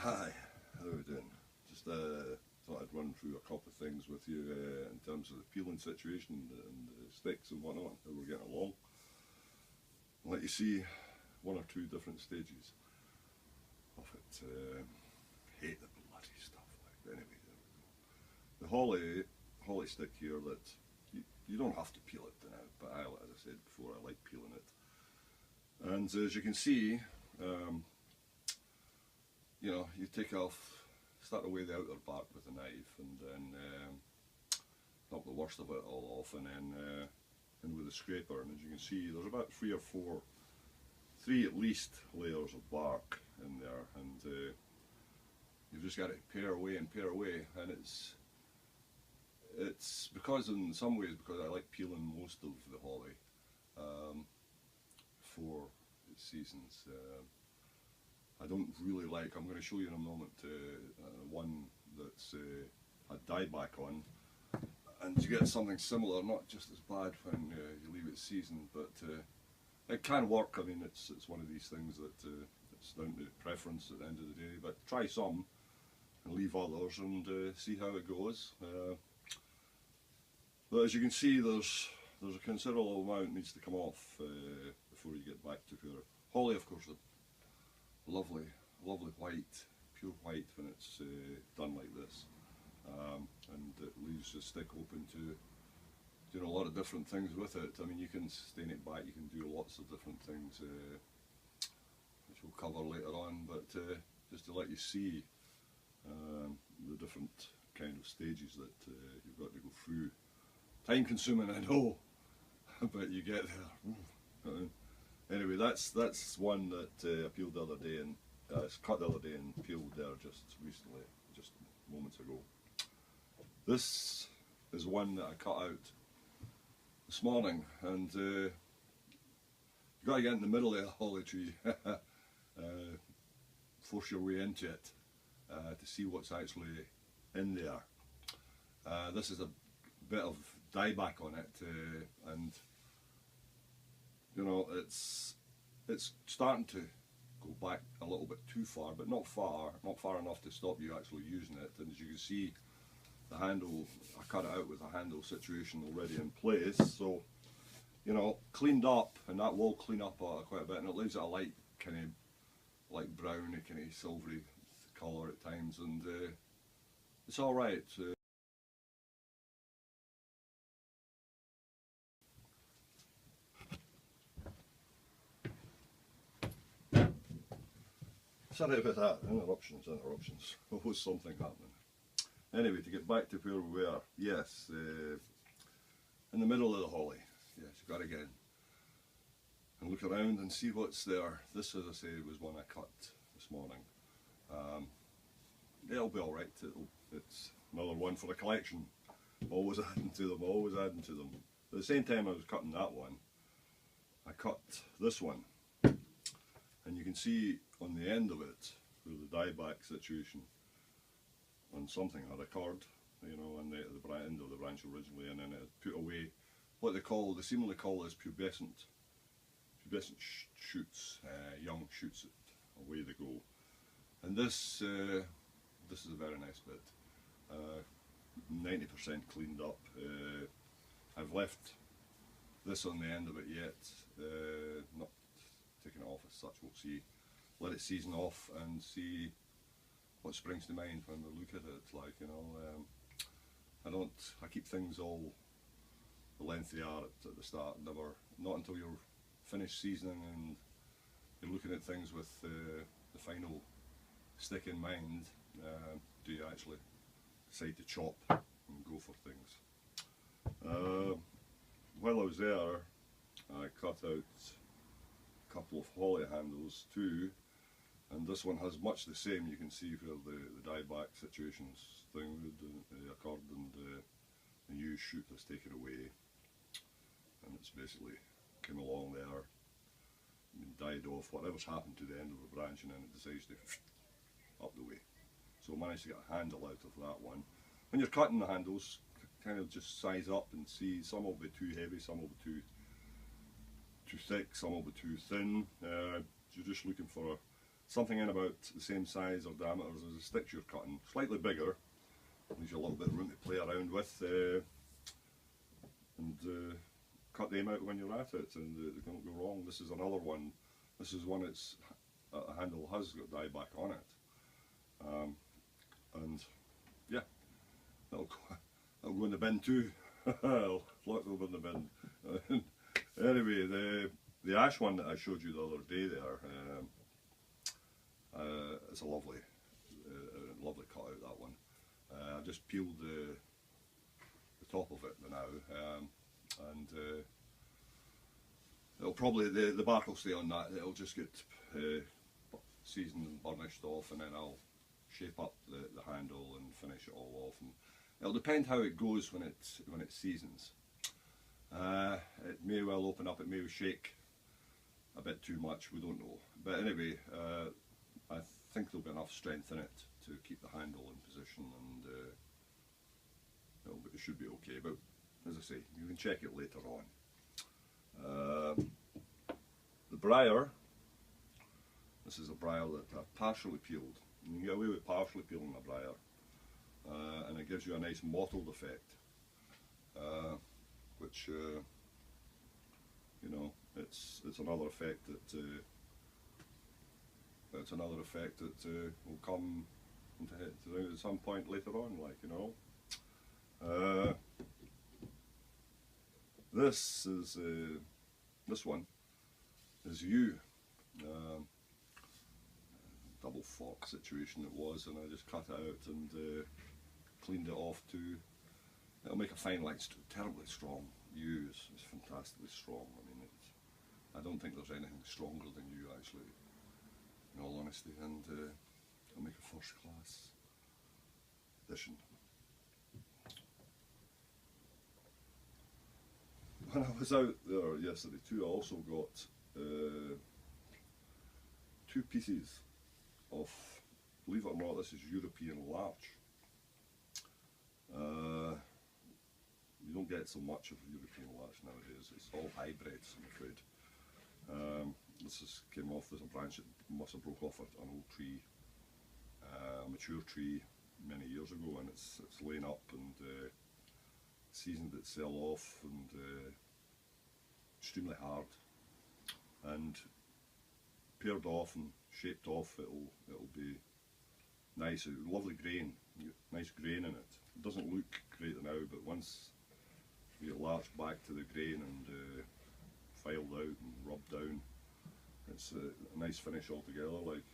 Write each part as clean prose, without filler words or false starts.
Hi, how are we doing? Just thought I'd run through a couple of things with you in terms of the peeling situation and the sticks and whatnot, how we're getting along. I'll let you see one or two different stages of it. Hate the bloody stuff. Anyway, there we go. The holly stick here, that you don't have to peel it, but as I said before, I like peeling it. And as you can see, you know, you start away the outer bark with a knife, and then knock the worst of it all off, and then in with a scraper. And as you can see, there's about three at least layers of bark in there, and you've just got to pare away and pare away. And it's because, in some ways, because I like peeling most of the holly for its seasons. I don't really like, I'm going to show you in a moment, one that's had dieback on, and you get something similar, not just as bad when you leave it seasoned, but it can work. I mean, it's one of these things that it's down to preference at the end of the day, but try some and leave others and see how it goes. But as you can see, there's a considerable amount needs to come off before you get back to pure holly. Of course, lovely white, pure white when it's done like this, and it leaves the stick open to doing a lot of different things with it. I mean, you can stain it back, you can do lots of different things, which we'll cover later on, but just to let you see the different kind of stages that you've got to go through. Time consuming, I know, but you get there. Anyway, that's one that I peeled the other day, and cut the other day and peeled there just recently, just moments ago. This is one that I cut out this morning, and you got to get in the middle of the holly tree, force your way into it to see what's actually in there. This is a bit of dieback on it, and you know, it's starting to go back a little bit too far, but not far enough to stop you actually using it. And as you can see, the handle, I cut it out with a handle situation already in place, so you know, cleaned up, and that will clean up quite a bit, and it leaves it a light kind of light brown, a kind of silvery colour at times, and it's all right. Sorry about that, interruptions, always something happening. Anyway, to get back to where we were, yes, in the middle of the holly, yes, you've got to get in and look around and see what's there. This, as I say, was one I cut this morning. It'll be alright, it's another one for the collection, always adding to them, always adding to them. At the same time I was cutting that one, I cut this one, and you can see on the end of it, through the dieback situation, on something had occurred, you know, on the end of the branch originally, and then it put away what they seemingly call as pubescent shoots, young shoots. Away they go. And this is a very nice bit, 90% cleaned up. I've left this on the end of it yet, not taken it off as such. We'll see, let it season off and see what springs to mind when we look at it. Like, you know, I keep things all the length they are at the start. Not until you're finished seasoning and you're looking at things with the final stick in mind, do you actually decide to chop and go for things. While I was there, I cut out a couple of holly handles too, and this one has much the same. You can see where the dieback situations thing occurred, and the new shoot has taken away, and it's basically came along there and died off. Whatever's happened to the end of the branch, and then it decides to up the way. So I managed to get a handle out of that one. When you're cutting the handles, kind of just size up and see. Some will be too heavy, some will be too thick, some will be too thin. You're just looking for something in about the same size or diameter as the sticks you're cutting, slightly bigger, leaves you a little bit of room to play around with, and cut them out when you're at it, and they don't go wrong. This is another one. This is one that's the handle has got dieback on it, and yeah, that'll go in the bin too. Lots will go in the bin. Anyway, the ash one that I showed you the other day there, it's a lovely cutout, that one. I've just peeled the top of it now, and it'll probably, the bark will stay on that. It'll just get seasoned and burnished off, and then I'll shape up the handle and finish it all off. And it'll depend how it goes when it seasons. It may well open up, it may shake a bit too much, we don't know. But anyway, I think there'll be enough strength in it to keep the handle in position, and it should be okay. But as I say, you can check it later on. The briar, this is a briar that I've partially peeled. You can get away with partially peeling a briar, and it gives you a nice mottled effect, which you know, it's another effect that will come into it at some point later on, like, you know. This is this one is yew. Double fork situation it was, and I just cut it out and cleaned it off to. It'll make a fine line. It's terribly strong. Yew is fantastically strong. I mean, I don't think there's anything stronger than yew, actually, in all honesty, and it'll make a first class addition. When I was out there yesterday too, I also got 2 pieces of, believe it or not, this is European larch. You don't get so much of European larch nowadays. It's all hybrids, I'm afraid. This came off as a branch that must have broke off an old tree, a mature tree, many years ago, and it's lain up and seasoned itself off, and extremely hard, and pared off and shaped off. It'll be nice, lovely grain, nice grain in it. It doesn't look great now, but once you get larched back to the grain and filed out and rubbed down, it's a nice finish altogether. Like,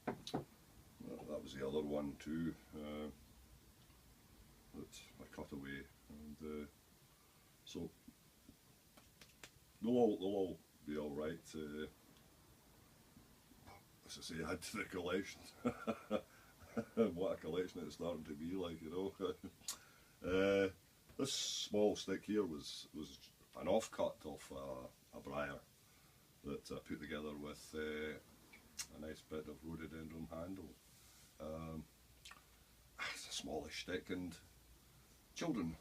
that was the other one too that I cut away, and so they'll all be all right. As I say, add to the collection. What a collection it's starting to be, like, you know. This small stick here was an offcut of a briar that I put together with a nice bit of rhododendron handle. It's a smallish stick, and children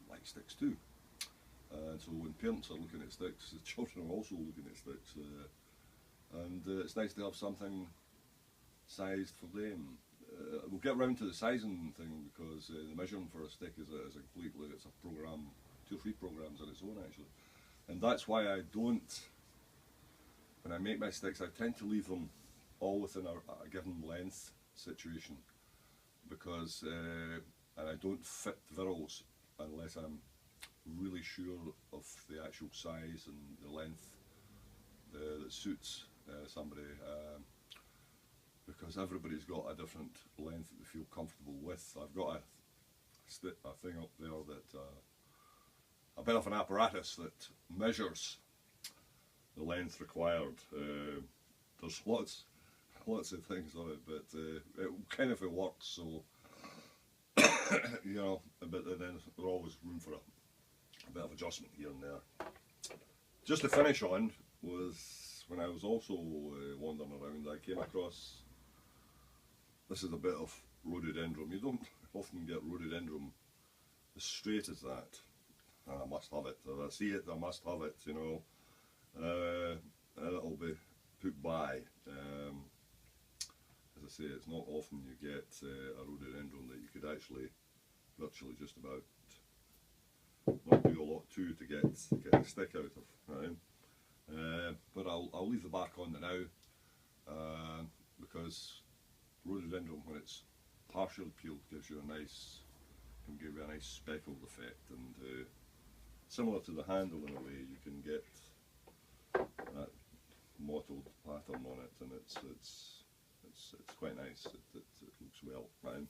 like sticks too. So when parents are looking at sticks, the children are also looking at sticks, and it's nice to have something sized for them. We'll get round to the sizing thing, because the measuring for a stick is a completely, it's a program, 2 or 3 programs on its own actually, and that's why I don't, when I make my sticks, I tend to leave them all within a given length situation, because and I don't fit virals unless I'm really sure of the actual size and the length that suits somebody, because everybody's got a different length that they feel comfortable with. I've got a thing up there that a bit of an apparatus that measures the length required. There's lots of things on it, but it works, so you know, but then there's always room for a bit of adjustment here and there. Just to finish on was, when I was also wandering around, I came across, this is a bit of rhododendron. You don't often get rhododendron as straight as that. I must have it. If I see it, I must have it, you know. And it'll be put by. say, it's not often you get a rhododendron that you could actually virtually just about not do a lot to get a stick out of. Right? But I'll leave the bark on now because rhododendron, when it's partially peeled, gives you a nice, can give you a nice speckled effect, and similar to the handle in a way, you can get that mottled pattern on it, and it's quite nice. It looks well. Right?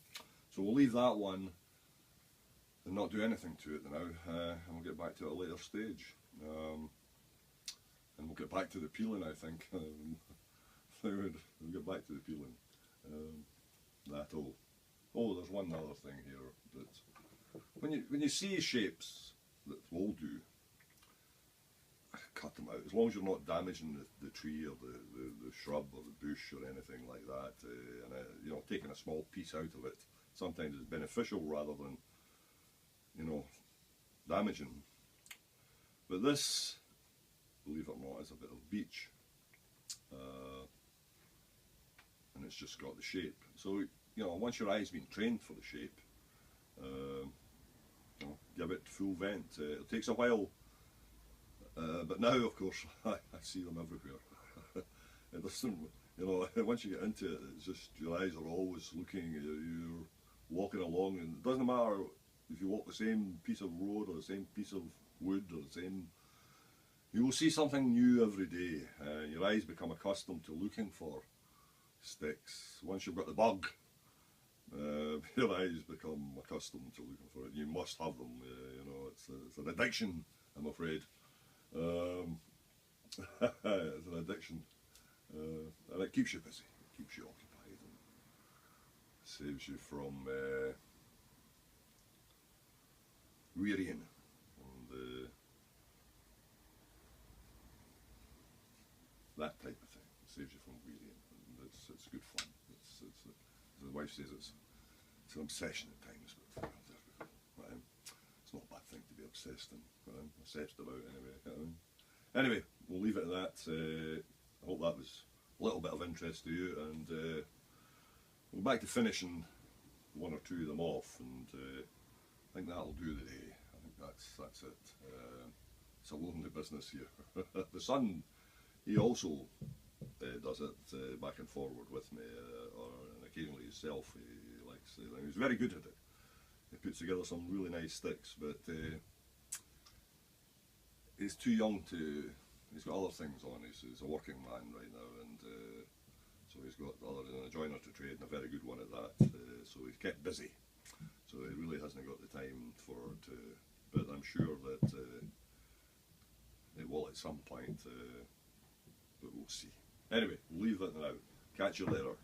So we'll leave that one and not do anything to it now, and we'll get back to it at a later stage. And we'll get back to the peeling, I think. We'll get back to the peeling. Oh, there's one other thing here that when you see shapes that will do, cut them out, as long as you're not damaging the tree or the shrub or the bush or anything like that, and you know, taking a small piece out of it sometimes is beneficial rather than, you know, damaging them. But this, believe it or not, is a bit of beech, and it's just got the shape. So, you know, once your eye's been trained for the shape, you know, give it full vent. It takes a while, but now, of course, I see them everywhere. It doesn't, you know, once you get into it, it's just your eyes are always looking. You're walking along, and it doesn't matter if you walk the same piece of road or the same piece of wood or the same. You will see something new every day. Your eyes become accustomed to looking for sticks. Once you've got the bug, your eyes become accustomed to looking for it. You must have them. You know, it's an addiction, I'm afraid. It's an addiction, and it keeps you busy. It keeps you occupied and saves you from wearying and that type of thing. It saves you from wearying, and it's good fun. As the wife says, it's an obsession at times, but there we go. It's not a bad thing to be obsessed and obsessed about anyway. Anyway, we'll leave it at that. I hope that was a little bit of interest to you, and we'll go back to finishing one or two of them off, and I think that'll do the day. I think that's it. It's a lonely business here. The son, he also does it back and forward with me, and occasionally himself. He likes. He's very good at it. He puts together some really nice sticks, but he's too young to. He's got other things on. He's a working man right now, and so he's got other than a joiner to trade, and a very good one at that. So he's kept busy. So he really hasn't got the time but I'm sure that it will at some point. But we'll see. Anyway, we'll leave that now. Catch you later.